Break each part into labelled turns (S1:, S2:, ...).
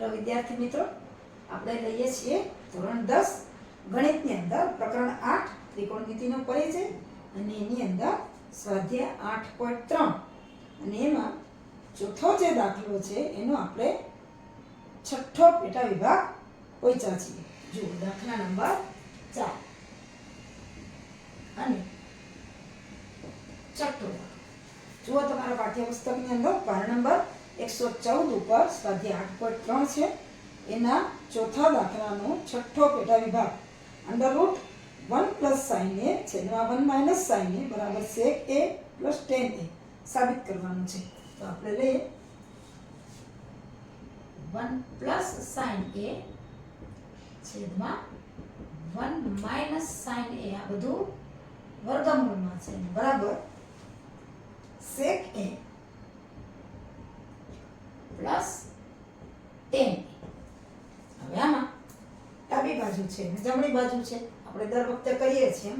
S1: તો વિદ્યાર્થી મિત્રો આપણે લઈએ છીએ ધોરણ 10 ગણિતની અંદર પ્રકરણ 8 ત્રિકોણમિતિનો પરિચય અને એની અંદર સ્વાધ્યાય 8.3 અને એમાં ચોથો જે દાખલો છે એનો આપણે છઠ્ઠો પેટા વિભાગ પહોંચ્યા છીએ. જો દાખલા નંબર 4 અને છઠ્ઠો જુઓ તમારા પાઠ્યપુસ્તકની અંદર પાના નંબર 114 ઉપર સ્વાધ્યાય 8.3 છે. એના ચોથા દાખલાનો છઠ્ઠો પેટા વિભાગ અંડરરૂટ 1 + sin a છેદમાં 1 - sin a બરાબર sec a + tan a સાબિત કરવાનું છે. તો આપણે લઈએ 1 + sin a છેદમાં 1 - sin a આ બધું વર્ગમૂળમાં છે બરાબર sec a + tan a. હવે આમાં ડાબી બાજુ છે અને જમણી બાજુ છે. આપણે દર વખતે કરીએ છીએ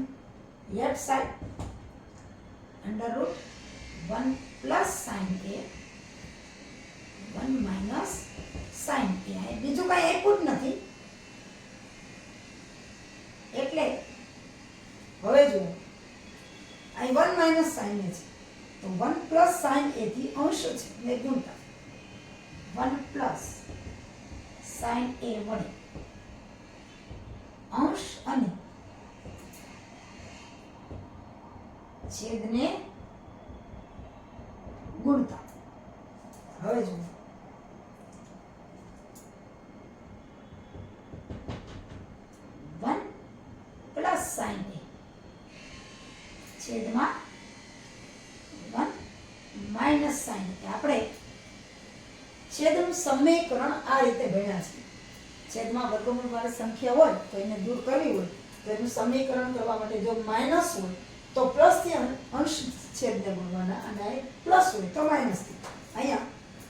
S1: left side under root 1 + sin a 1 - sin a બીજું કાંઈ આપ્યું જ નથી એટલે હવે જુઓ અહીં 1 - sin a છે તો 1 + sin a થી અંશ છે એટલે ગુણતા 1 + sin a વડે અંશ અને છેદને ગુણતા. હવે જુઓ 1 + sin a છેદમાં 1 - sin a. આપણે છેદનું સમીકરણ આ રીતે ભણ્યા છે. છેદમાં વર્ગમૂળ વાળી સંખ્યા હોય તો એને દૂર કરવી હોય તો એનું સમીકરણ કરવા માટે જો માઈનસ હોય તો પ્લસ થી અંશ છેદને ગુણવાના અને પ્લસ હોય તો માઈનસ થી. અહીંયા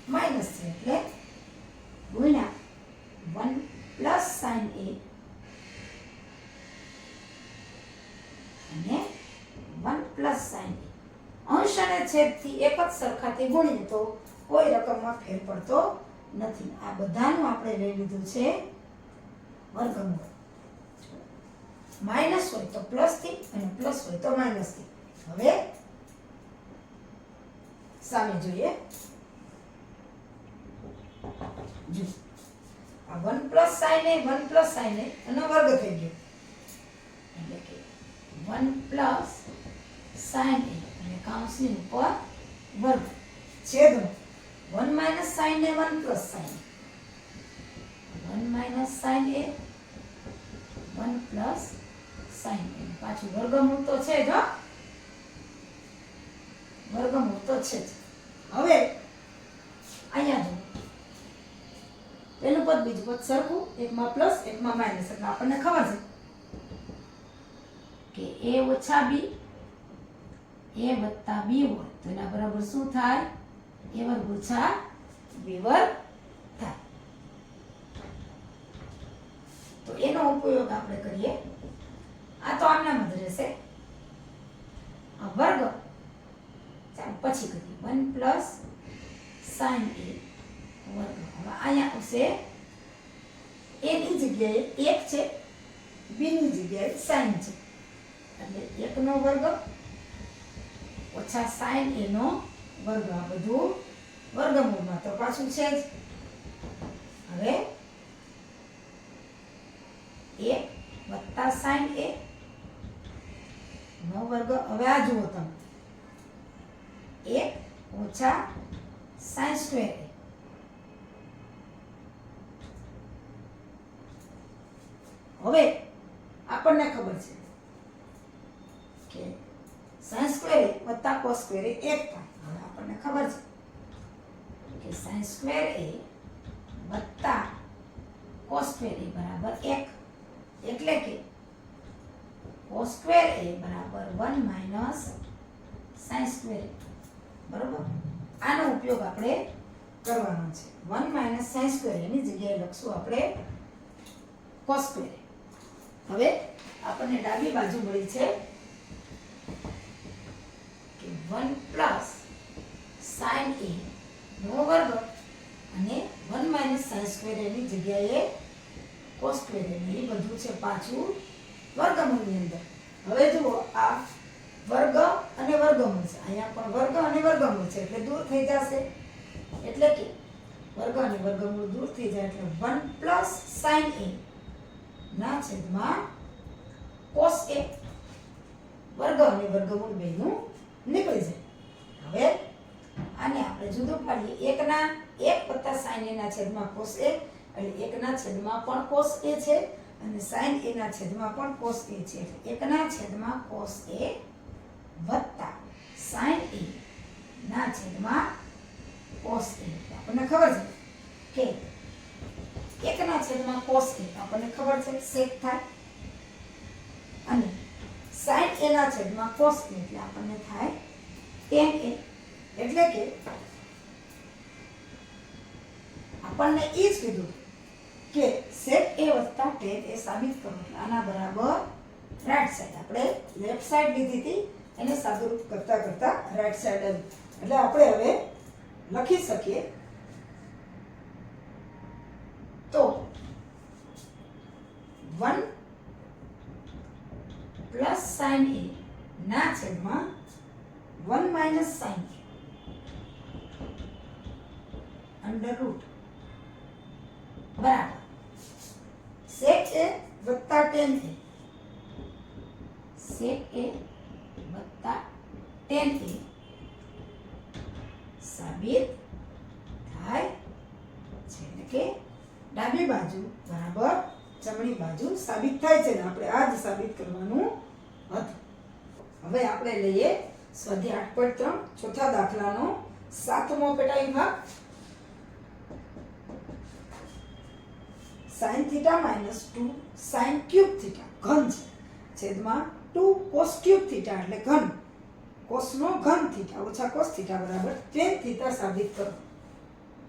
S1: માઈનસ છે એટલે ગુણ્યા 1 + sin a અને 1 + sin a. અંશ અને છેદ થી એક જ સરખાથી ગુણીએ તો કોઈ રકમમાં ફેર પડતો નથી. આ બધાનું આપણે લઈ લીધું છે વર્ગમૂળ. માઈનસ હોય તો પ્લસ થી અને પ્લસ હોય તો માઈનસ થી. હવે સામે જોઈએ જો આ 1 + sin a 1 + sin a એનો વર્ગ થઈ ગયો એટલે કે 1 + sin a અને કૌંસની ઉપર વર્ગ છેદનો 1 - sin a 1 + sin a 1 - sin a 1 + sin a પાછું વર્ગમૂળ તો છે જ વર્ગમૂળ તો છે જ. હવે અહીંયા જો પેલું પદ બીજું પદ સરખું એકમાં પ્લસ એકમાં માઈનસ એટલે આપણને ખબર છે કે a - b a + b હોય તો એના બરાબર શું થાય a² - b² થાય. તો એનો ઉપયોગ આપણે કરીએ. આ તો આમનામ જ રહેશે. આ વર્ગ ચાલો પછી કરીએ 1 + sin a વર્ગ. હવે અહીંયા આવશે a ની જગ્યાએ 1 છે b ની જગ્યાએ sin છે એટલે 1 નો વર્ગ ઓછા sin a નો વર્ગ. આ બધું વર્ગમૂળમાં તો પાછું છે જ. હવે 1 + sin a નો વર્ગ. હવે આ જુઓ તમે 1 - sin² a. હવે આપણને ખબર છે કે sin² a + cos² a 1 થાય. હવે આપણને ખબર છે કે sin² a + cos² a બરાબર 1 એટલે કે cos² a બરાબર 1 - sin² a બરાબર. આનો ઉપયોગ આપણે કરવાનો છે. 1 - sin² a ની જગ્યાએ લખશું આપણે cos². હવે આપણને ડાબી બાજુ મળી છે કે 1 + sin a નો વર્ગ અને 1 માઇનસ સાઇન સ્ક્વેર એની જગ્યાએ કોસ સ્ક્વેર એ બધું છે પાછું વર્ગમૂળની અંદર. હવે જુઓ આ વર્ગ અને વર્ગમૂળ છે, અહીંયા પણ વર્ગ અને વર્ગમૂળ છે એટલે દૂર થઈ જશે, એટલે કે વર્ગ અને વર્ગમૂળ દૂર થઈ જાય એટલે 1 પ્લસ સાઇન a ના છેદમાં કોસ a. વર્ગ અને વર્ગમૂળ બેનું નીકળી જાય. હવે આને આપણે જુદું પાડીએ, 1 વત્તા સાઇન a ના છેદમાં કોસ a એટલે 1 ના છેદમાં પણ કોસ a છે અને સાઇન a ના છેદમાં પણ કોસ a છે એટલે 1 ના છેદમાં કોસ a વત્તા સાઇન a ના છેદમાં કોસ a. આપણને ખબર છે કે 1 ના છેદમાં કોસ a આપણને ખબર છે sec થાય અને સાઇન a ના છેદમાં કોસ a એટલે આપણને થાય tan a. એટલે કે આપણને એ જ કીધું કે sec a વત્તા tan a સાબિત કરો એટલે આના બરાબર રાઈટ સાઈડ. આપણે લેફ્ટ સાઈડ લીધી હતી એને સાદુરૂપ કરતા કરતા રાઈટ સાઈડ આવી એટલે આપણે હવે લખી શકીએ તો 1 પ્લસ સાઇન a ના છેદમાં 1 minus sign a under route બરાબર sec a વત્તા tan a. sec a વત્તા tan a સાબિત થાય છે એટલે કે ડાબી બાજુ બરાબર જમણી બાજુ સાબિત થાય છે ને આપણે આ જ સાબિત કરવાનું હતું. હવે આપણે લઈએ સ્વાધ્યાય 8.3 ચોથા દાખલાનો 7મો પેટા વિભાગ. sin θ minus 2 sin cube θ ઘન છે છેદમાં 2 cos cube θ એટલે ઘન cos નો ઘન θ ઓછા cos θ બરાબર tan θ સાબિત કરો.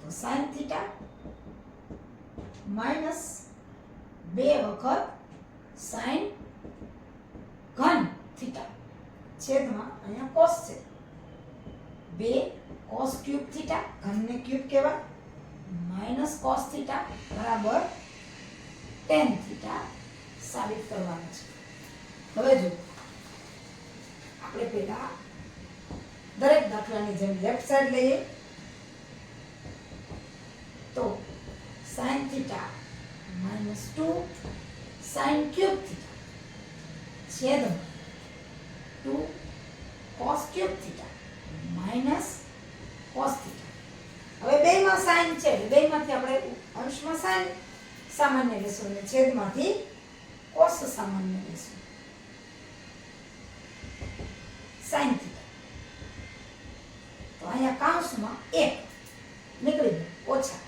S1: તો sin θ minus 2 વખત sin ઘન θ છેદમાં અહીંયા cos છે 2 cos cube θ ઘનને ક્યુબ કહેવાય minus cos θ બરાબર tan θ સાબિત કરવાનું છે. હવે જો આપણે પહેલા દરેક દાખલાની જેમ લેફ્ટ સાઈડ લઈએ તો sin θ minus 2 sin cube θ છેદમાં 2 cos cube θ minus cos θ. હવે બેયમાં sin છે એટલે બેયમાંથી આપણે અંશમાં sin સામાન્ય લેશું અને છેદમાંથી cos સામાન્ય લેશું. sin θ તો અહીંયા કૌંસમાં 1 નીકળી ગયું ઓછા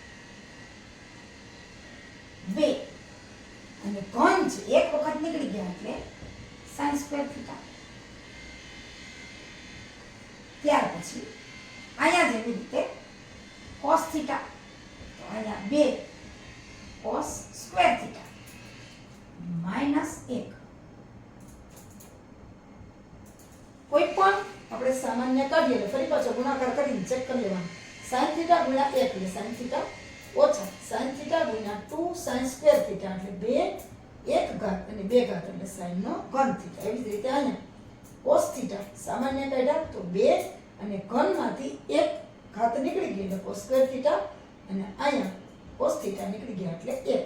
S1: 2 અને ઘન છે 1 વખત નીકળી ગયા એટલે sin સ્ક્વેર θ. ત્યાર પછી અહીંયા જેવી રીતે cos θ તો અહીંયા 2 cos સ્ક્વેર θ minus 1 કોઈ પણ આપણે સામાન્ય કાઢીએ એટલે ફરી પાછો ગુણાકાર કરીને ચેક કરી લેવાનું. sin θ ગુણ્યા 1 એટલે sin θ ઓછા sin θ ગુણ્યા 2 sin સ્ક્વેર θ એટલે 2 1 ઘાત અને 2 ઘાત એટલે sin નો ઘન θ. એવી જ રીતે અહીંયા cos θ સામાન્ય કાઢ્યા તો 2 અને ઘનમાંથી 1 ઘાત નીકળી ગઈ એટલે cos સ્ક્વેર θ અને અહીંયા cos θ નીકળી ગયા એટલે 1.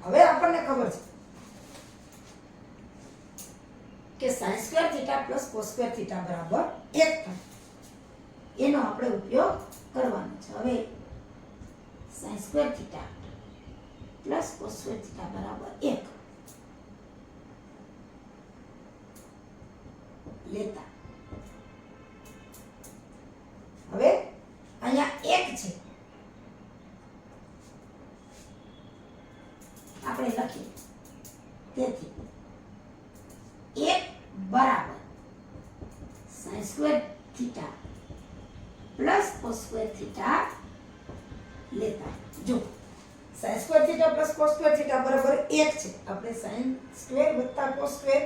S1: હવે આપણને ખબર છે કે sin square θ plus cos square θ બરાબર 1 થાય. એનો આપણે ઉપયોગ કરવાનો છે. હવે sin square θ plus cos square θ બરાબર 1 લેતા હવે અહીંયા 1 છે આપણે લખીએ તેથી 1 બરાબર sin square θ plus cos square θ લેતા જો sin square θ plus cos square θ બરાબર 1 છે. આપણે sin સ્ક્વેર વત્તા cos સ્ક્વેર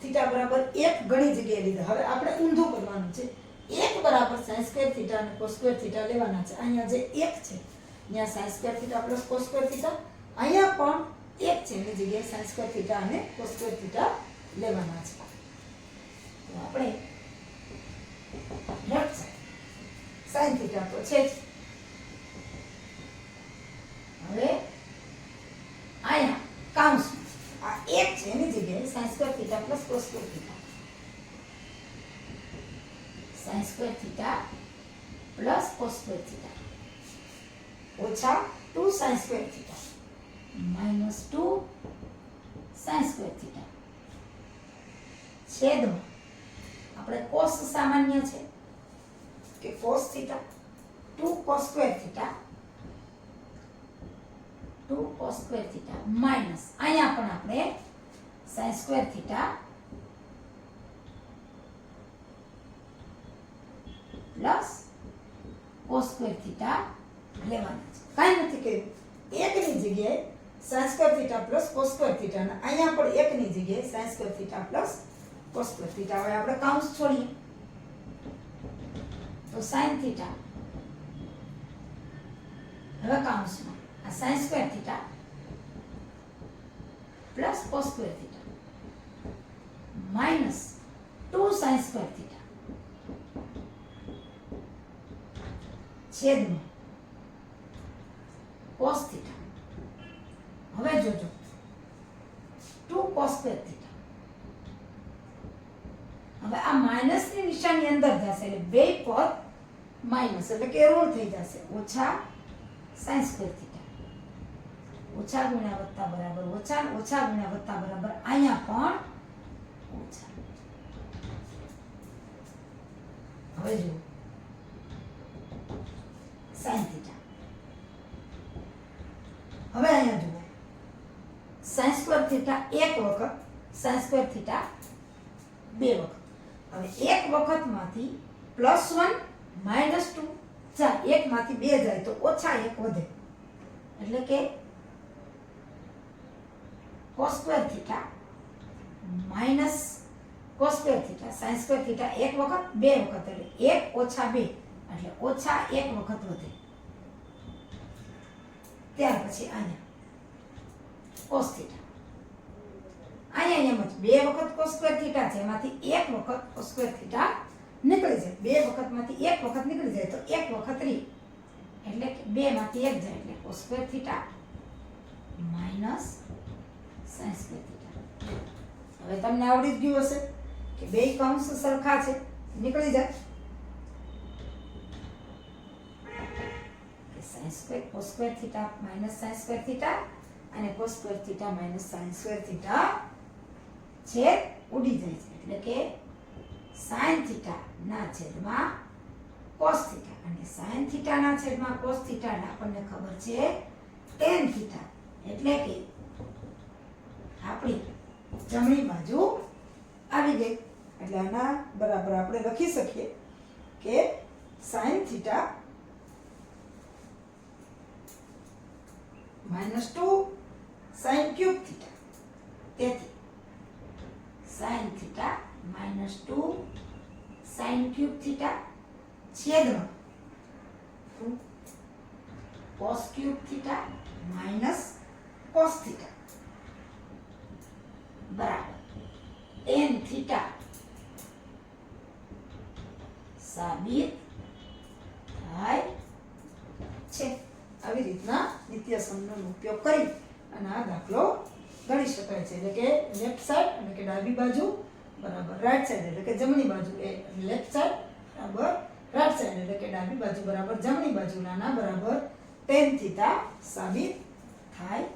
S1: θ બરાબર 1 ઘણી જગ્યાએ લીધા. હવે આપણે ઊંધું કરવાનું છે 1 બરાબર sin સ્ક્વેર θ અને cos સ્ક્વેર θ લેવાના છે. અહીંયા જે 1 છે અહીંયા sin square theta plus cos square theta, અહીંયા પણ એક છે એની જગ્યાએ sin સ્ક્વેર થીટા અને cos સ્ક્વેર થીટા લેવાના છે. તો આપણે લેફ્ટ સાઈડ sin થીટા તો છે જ. હવે અહીંયા કાઉન્સમાં આ એક છે એની જગ્યાએ sin square theta plus cos square theta, sin square theta plus cos square theta ઓછા 2 sin square theta minus 2 sin square theta છેદમાં આપણે cos સામાન્ય છે કે cos theta 2 cos square theta 2 cos square theta minus અહીંયા પણ આપણે sin square theta plus cos square theta લેવાના છે. કાંઈ નથી કર્યું. એકની જગ્યાએ sin square theta plus cos square theta અને અહીંયા પણ એકની જગ્યાએ sin square theta plus cos square theta. હવે આપણે કાઉન્સ છોડીએ તો sin થીટા, હવે કાઉન્સમાં આ sin square theta plus cos square theta minus 2 sin square theta છેદમાં cos થીટા. હવે જોજો 2 cos સ્ક્વેર થીટા. હવે આ માઇનસ ની નિશાની અંદર જશે એટલે બે પદ માઇનસ એટલે કે ઋણ થઈ જશે. ઓછા sin સ્ક્વેર થીટા ઓછા ગુણ્યા વત્તા બરાબર ઓછા, ઓછા ગુણ્યા વત્તા બરાબર અહીંયા પણ ઓછા. હવે જુઓ sin થીટા. હવે અહીંયા જુઓ sin સ્ક્વેર થીટા એક વખત, sin સ્ક્વેર થીટા બે વખત. હવે એક વખતમાંથી +1 -2 જાય, એકમાંથી બે જાય તો ઓછા એક વધે એટલે કે cos square theta minus cos square theta sin square theta એક વખત બે વખત એટલે 1 ઓછા 2 એટલે ઓછા એક વખત વધે. ત્યાર પછી અહીંયા cos થીટા, અહીંયા એમ જ બે વખત cos સ્ક્વેર થીટા છે એમાંથી એક વખત cos સ્ક્વેર થીટા નીકળી જાય. બે વખતમાંથી એક વખત નીકળી જાય તો એક વખત રહી એટલે કે બે માંથી એક જાય એટલે cos square theta minus sin square theta. હવે તમને આવડી જ ગયું હશે કે બે કૌંસ સરખા છે, નીકળી જાય કે sin square cos square theta minus sin square theta અને cos square theta minus sin square theta છેદ ઉડી જાય છે એટલે કે sin થીટા ના છેદમાં cos થીટા અને sin થીટા ના છેદમાં cos થીટા એટલે આપણને ખબર છે tan થીટા એટલે કે આપણી જમણી બાજુ આવી ગઈ. એટલે આના બરાબર આપણે લખી શકીએ કે sin theta -2 sin cube theta. તેથી sin theta -2 sin cube theta છેદમાં cos cube theta minus cos theta બરાબર tan થીટા સાબિત થાય છે. આવી રીતના નિત્યસમનો ઉપયોગ કરી અને આ દાખલો ગણી શકાય છે. એટલે કે લેફ્ટ સાઈડ એટલે કે ડાબી બાજુ બરાબર રાઈટ સાઈડ એટલે કે જમણી બાજુ એ લેફ્ટ સાઈડ બરાબર રાઈટ સાઈડ એટલે કે ડાબી બાજુ બરાબર જમણી બાજુ નાના બરાબર tan થીટા સાબિત થાય